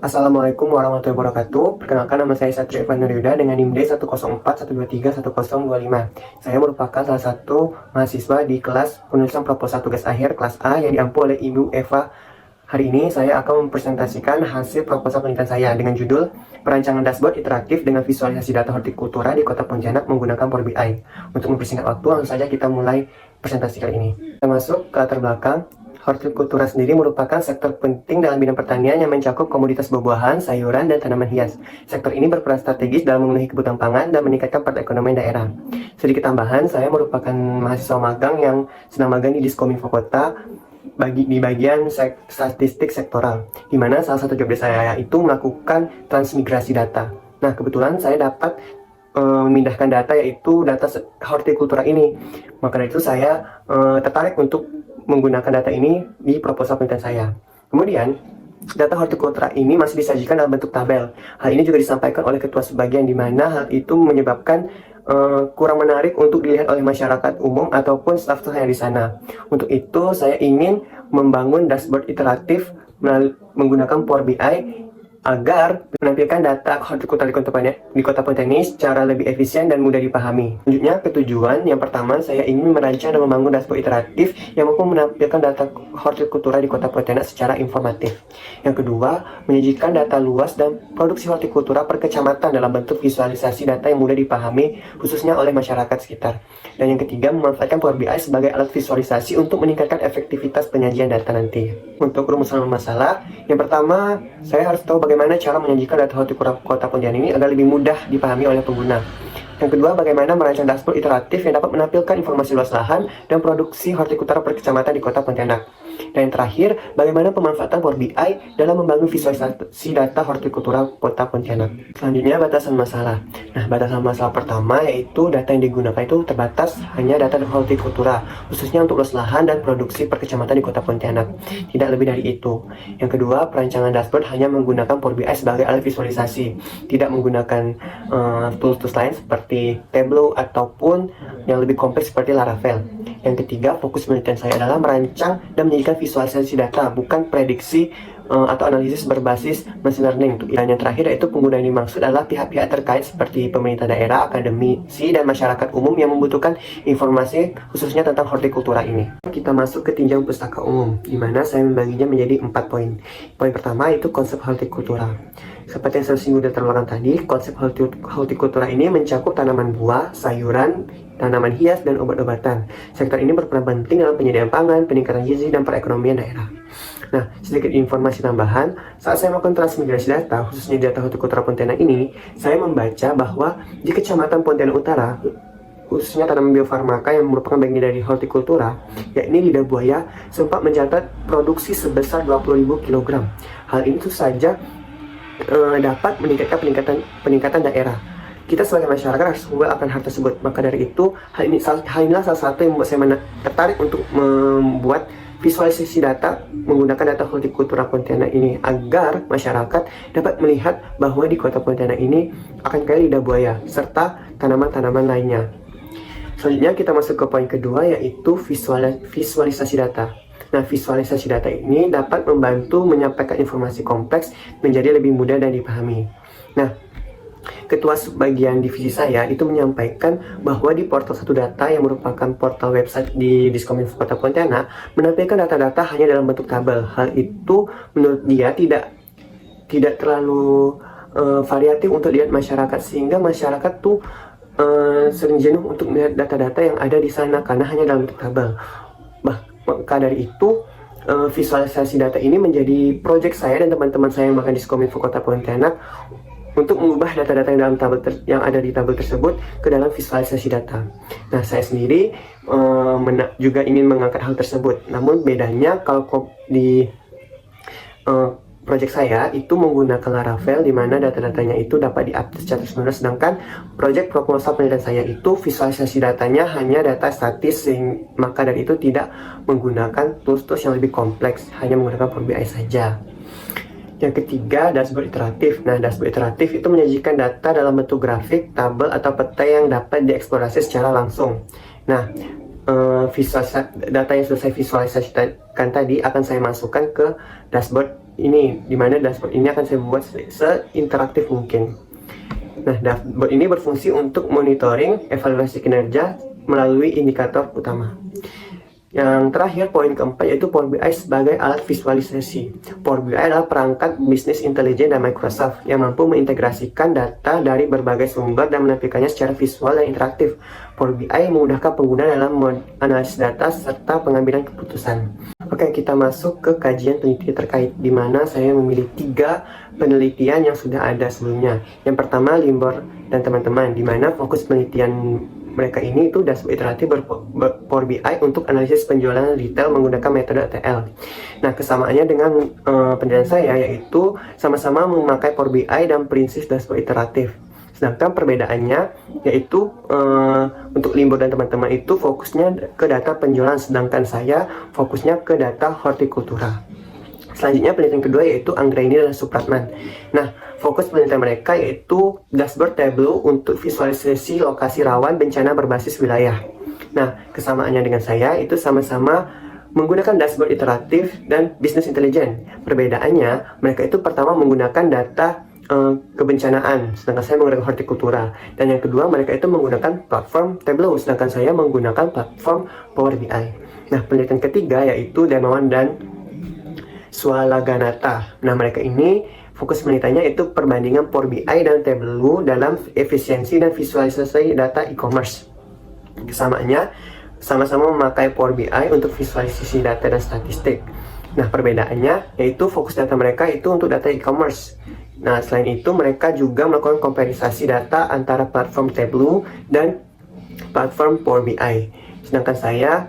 Assalamualaikum warahmatullahi wabarakatuh. Perkenalkan, nama saya Satrio Evan Nuryuda dengan NIM D104123125. Saya merupakan salah satu mahasiswa di kelas penulisan proposal tugas akhir kelas A yang diampu oleh Ibu Eva. Hari ini saya akan mempresentasikan hasil proposal penelitian saya dengan judul Perancangan Dashboard Interaktif dengan Visualisasi Data Hortikultura di Kota Pontianak menggunakan Power BI. Untuk mempersingkat waktu, langsung saja kita mulai presentasi kali ini. Kita masuk ke latar belakang. Hortikultura sendiri merupakan sektor penting dalam bidang pertanian yang mencakup komoditas buah-buahan, sayuran, dan tanaman hias. Sektor ini berperan strategis dalam memenuhi kebutuhan pangan dan meningkatkan perekonomian daerah. Sedikit tambahan, saya merupakan mahasiswa magang yang sedang magang di Diskominfo Kota di bagian statistik sektoral, di mana salah satu job desk saya itu melakukan transmigrasi data. Nah, kebetulan saya dapat memindahkan data, yaitu data hortikultura ini. Maka dari itu saya tertarik untuk menggunakan data ini di proposal penelitian saya. Kemudian, data hortikultura ini masih disajikan dalam bentuk tabel. Hal ini juga disampaikan oleh ketua subbagian, di mana hal itu menyebabkan kurang menarik untuk dilihat oleh masyarakat umum ataupun staf saya di sana. Untuk itu, saya ingin membangun dashboard interaktif menggunakan Power BI agar menampilkan data hortikultura di Kota Pontianak ini secara lebih efisien dan mudah dipahami. Selanjutnya, ketujuan yang pertama, saya ingin merancang dan membangun dashboard interaktif yang mampu menampilkan data hortikultura di Kota Pontianak secara informatif. Yang kedua, menyajikan data luas dan produksi hortikultura per kecamatan dalam bentuk visualisasi data yang mudah dipahami, khususnya oleh masyarakat sekitar. Dan yang ketiga, memanfaatkan Power BI sebagai alat visualisasi untuk meningkatkan efektivitas penyajian data nanti. Untuk rumusan masalah, yang pertama, saya harus tahu bagaimana cara menyajikan data hortikultura Kota Pontianak ini agar lebih mudah dipahami oleh pengguna. Yang kedua, bagaimana merancang dashboard interaktif yang dapat menampilkan informasi luas lahan dan produksi hortikultura per kecamatan di Kota Pontianak. Dan yang terakhir, bagaimana pemanfaatan Power BI dalam membangun visualisasi data hortikultura Kota Pontianak. Selanjutnya, batasan masalah. Nah, batasan masalah pertama yaitu data yang digunakan itu terbatas hanya data hortikultura, khususnya untuk luas lahan dan produksi per kecamatan di Kota Pontianak. Tidak lebih dari itu. Yang kedua, perancangan dashboard hanya menggunakan Power BI sebagai alat visualisasi, tidak menggunakan tools-tools lain seperti Tableau ataupun yang lebih kompleks seperti Laravel. Yang ketiga, fokus penelitian saya adalah merancang dan menyajikan visualisasi data, bukan prediksi atau analisis berbasis machine learning. Dan yang terakhir yaitu pengguna yang dimaksud adalah pihak-pihak terkait seperti pemerintah daerah, akademisi, dan masyarakat umum yang membutuhkan informasi khususnya tentang hortikultura ini. Kita masuk ke tinjauan pustaka umum, di mana saya membaginya menjadi 4 poin. Poin pertama itu konsep hortikultura. Seperti yang saya singgung di latar belakang tadi, konsep hortikultura ini mencakup tanaman buah, sayuran, tanaman hias, dan obat-obatan. Sektor ini berperan penting dalam penyediaan pangan, peningkatan gizi, dan perekonomian daerah. Nah, sedikit informasi tambahan, saat saya melakukan transmigrasi data, khususnya data hortikultura Pontianak ini, saya membaca bahwa di Kecamatan Pontianak Utara, khususnya tanaman biofarmaka yang merupakan bagian dari hortikultura, yakni lidah buaya, sempat mencatat produksi sebesar 20.000 kg. Hal ini tentu saja dapat meningkatkan peningkatan daerah. Kita sebagai masyarakat harus aware akan hal tersebut. Maka dari itu, hal inilah salah satu yang membuat saya tertarik untuk membuat visualisasi data menggunakan data hortikultura Pontianak ini, agar masyarakat dapat melihat bahwa di Kota Pontianak ini akan kaya lidah buaya serta tanaman-tanaman lainnya. Selanjutnya kita masuk ke poin kedua, yaitu visualisasi data. Nah, visualisasi data ini dapat membantu menyampaikan informasi kompleks menjadi lebih mudah dan dipahami. Nah, ketua subbagian divisi saya itu menyampaikan bahwa di portal satu data yang merupakan portal website di Diskominfo Kota Pontianak menampilkan data-data hanya dalam bentuk tabel. Hal itu menurut dia tidak terlalu variatif untuk dilihat masyarakat, sehingga masyarakat tuh sering jenuh untuk melihat data-data yang ada di sana karena hanya dalam bentuk tabel. Maka dari itu, visualisasi data ini menjadi proyek saya dan teman-teman saya yang makan di Diskominfo Kota Pontianak untuk mengubah data-data yang dalam tabel yang ada di tabel tersebut ke dalam visualisasi data. Nah, saya sendiri juga ingin mengangkat hal tersebut. Namun bedanya kalau di proyek saya itu menggunakan Laravel, di mana data-datanya itu dapat diupdate secara terus-menerus, sedangkan proyek proposal penelitian saya itu visualisasi datanya hanya data statis, maka dari itu tidak menggunakan tools-tools yang lebih kompleks, hanya menggunakan Power BI saja. Yang ketiga, dashboard interaktif. Nah, dashboard interaktif itu menyajikan data dalam bentuk grafik, tabel, atau peta yang dapat dieksplorasi secara langsung. Nah, data yang sudah saya visualisasikan tadi akan saya masukkan ke dashboard ini, dimana dashboard ini akan saya buat seinteraktif mungkin. Nah, dashboard ini berfungsi untuk monitoring evaluasi kinerja melalui indikator utama. Yang terakhir, poin keempat, yaitu Power BI sebagai alat visualisasi. Power BI adalah perangkat bisnis intelijen dari Microsoft yang mampu mengintegrasikan data dari berbagai sumber dan menampilkannya secara visual dan interaktif. Power BI memudahkan pengguna dalam analisis data serta pengambilan keputusan. Oke, kita masuk ke kajian penelitian terkait, di mana saya memilih 3 penelitian yang sudah ada sebelumnya. Yang pertama, Limborg dan teman-teman, di mana fokus penelitian mereka ini itu dashboard iteratif Power BI untuk analisis penjualan retail menggunakan metode ETL. Nah, kesamaannya dengan penelitian saya yaitu sama-sama memakai Power BI dan prinsip dashboard iteratif. Sedangkan perbedaannya yaitu untuk Limborg dan teman-teman itu fokusnya ke data penjualan, sedangkan saya fokusnya ke data hortikultura. Selanjutnya penelitian kedua yaitu Anggraini dan Supratman. Nah, fokus penelitian mereka yaitu dashboard Tableau untuk visualisasi lokasi rawan bencana berbasis wilayah. Nah, kesamaannya dengan saya itu sama-sama menggunakan dashboard iteratif dan business intelligence. Perbedaannya, mereka itu pertama menggunakan data kebencanaan, sedangkan saya menggunakan hortikultura. Dan yang kedua, mereka itu menggunakan platform Tableau, sedangkan saya menggunakan platform Power BI. Nah, penelitian ketiga yaitu Darmawan dan Swalaganatha. Nah, mereka ini fokus penelitiannya itu perbandingan Power BI dan Tableau dalam efisiensi dan visualisasi data e-commerce. Kesamaannya, sama-sama memakai Power BI untuk visualisasi data dan statistik. Nah, perbedaannya yaitu fokus data mereka itu untuk data e-commerce. Nah, selain itu mereka juga melakukan komparasi data antara platform Tableau dan platform Power BI. Sedangkan saya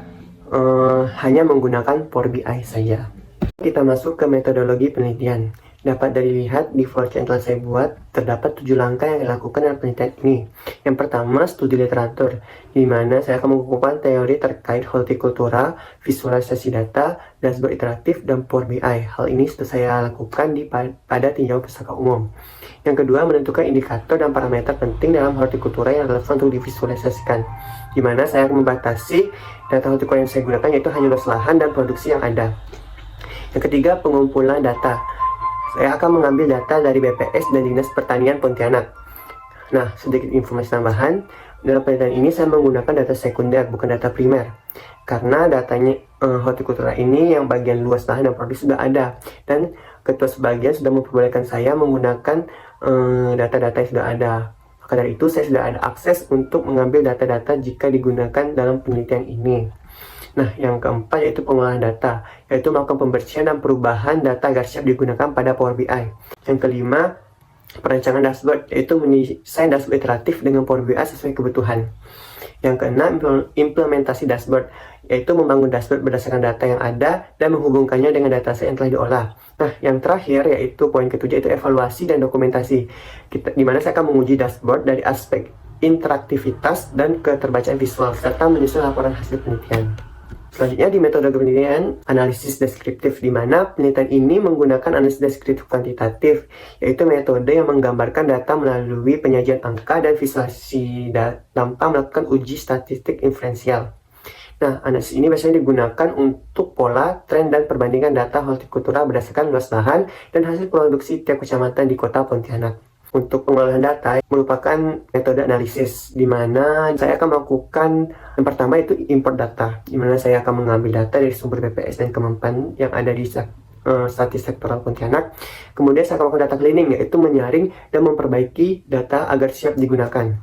hanya menggunakan Power BI saja. Kita masuk ke metodologi penelitian. Dapat dilihat di flowchart yang telah saya buat, terdapat 7 langkah yang dilakukan dalam penelitian ini. Yang pertama, studi literatur, di mana saya akan mengumpulkan teori terkait hortikultura, visualisasi data, dashboard iteratif, dan Power BI. Hal ini sudah saya lakukan pada tinjauan pustaka umum. Yang kedua, menentukan indikator dan parameter penting dalam hortikultura yang relevan untuk divisualisasikan, di mana saya akan membatasi data hortikultura yang saya gunakan yaitu hanya luas lahan dan produksi yang ada. Yang ketiga, pengumpulan data. Saya akan mengambil data dari BPS dan Dinas Pertanian Pontianak. Nah, sedikit informasi tambahan. Dalam penelitian ini saya menggunakan data sekunder, bukan data primer. Karena datanya hortikultura ini yang bagian luas lahan dan produksi sudah ada. Dan ketua sebagian sudah memperbolehkan saya menggunakan data-data yang sudah ada. Maka dari itu, saya sudah ada akses untuk mengambil data-data jika digunakan dalam penelitian ini. Nah, yang keempat yaitu pengolahan data, yaitu melakukan pembersihan dan perubahan data agar siap digunakan pada Power BI. Yang kelima, perancangan dashboard, yaitu mendesain dashboard iteratif dengan Power BI sesuai kebutuhan. Yang keenam, implementasi dashboard, yaitu membangun dashboard berdasarkan data yang ada dan menghubungkannya dengan dataset yang telah diolah. Nah, yang terakhir yaitu poin ketujuh, yaitu evaluasi dan dokumentasi, di mana saya akan menguji dashboard dari aspek interaktivitas dan keterbacaan visual, serta menyusun laporan hasil penelitian. Selanjutnya di metode penelitian analisis deskriptif, di mana penelitian ini menggunakan analisis deskriptif kuantitatif, yaitu metode yang menggambarkan data melalui penyajian angka dan visualisasi tanpa melakukan uji statistik inferensial. Nah, analisis ini biasanya digunakan untuk pola, tren, dan perbandingan data hortikultura berdasarkan luas lahan dan hasil produksi tiap kecamatan di kota Pontianak. Untuk pengolahan data merupakan metode analisis, di mana saya akan melakukan yang pertama itu import data, di mana saya akan mengambil data dari sumber BPS dan Kemenpan yang ada di statistik sektoral Pontianak. Kemudian saya akan melakukan data cleaning, yaitu menyaring dan memperbaiki data agar siap digunakan.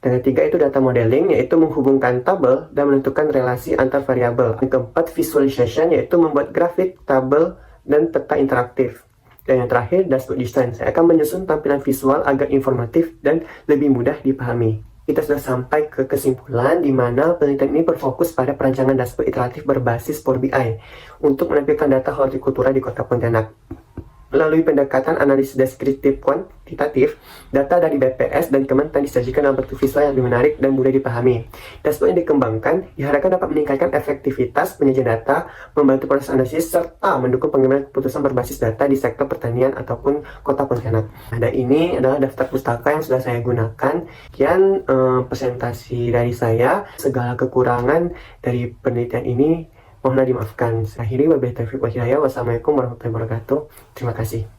Dan ketiga itu data modeling, yaitu menghubungkan tabel dan menentukan relasi antar variabel. Yang keempat, visualization, yaitu membuat grafik, tabel, dan peta interaktif. Dan yang terakhir, dashboard design. Saya akan menyusun tampilan visual agar informatif dan lebih mudah dipahami. Kita sudah sampai ke kesimpulan, di mana penelitian ini berfokus pada perancangan dashboard iteratif berbasis Power BI untuk menampilkan data hortikultura di kota Pontianak. Melalui pendekatan analisis deskriptif kuantitatif, data dari BPS dan Kementan disajikan dalam bentuk visual yang lebih menarik dan mudah dipahami. Dashboard yang dikembangkan diharapkan dapat meningkatkan efektivitas penyajian data, membantu proses analisis, serta mendukung pengambilan keputusan berbasis data di sektor pertanian ataupun kota Pontianak. Dan ini adalah daftar pustaka yang sudah saya gunakan. Sekian presentasi dari saya. Segala kekurangan dari penelitian ini Mohonlah dimaafkan. Akhiri wabillahi taufiq wal hidayah. Wassalamualaikum warahmatullahi wabarakatuh. Terima kasih.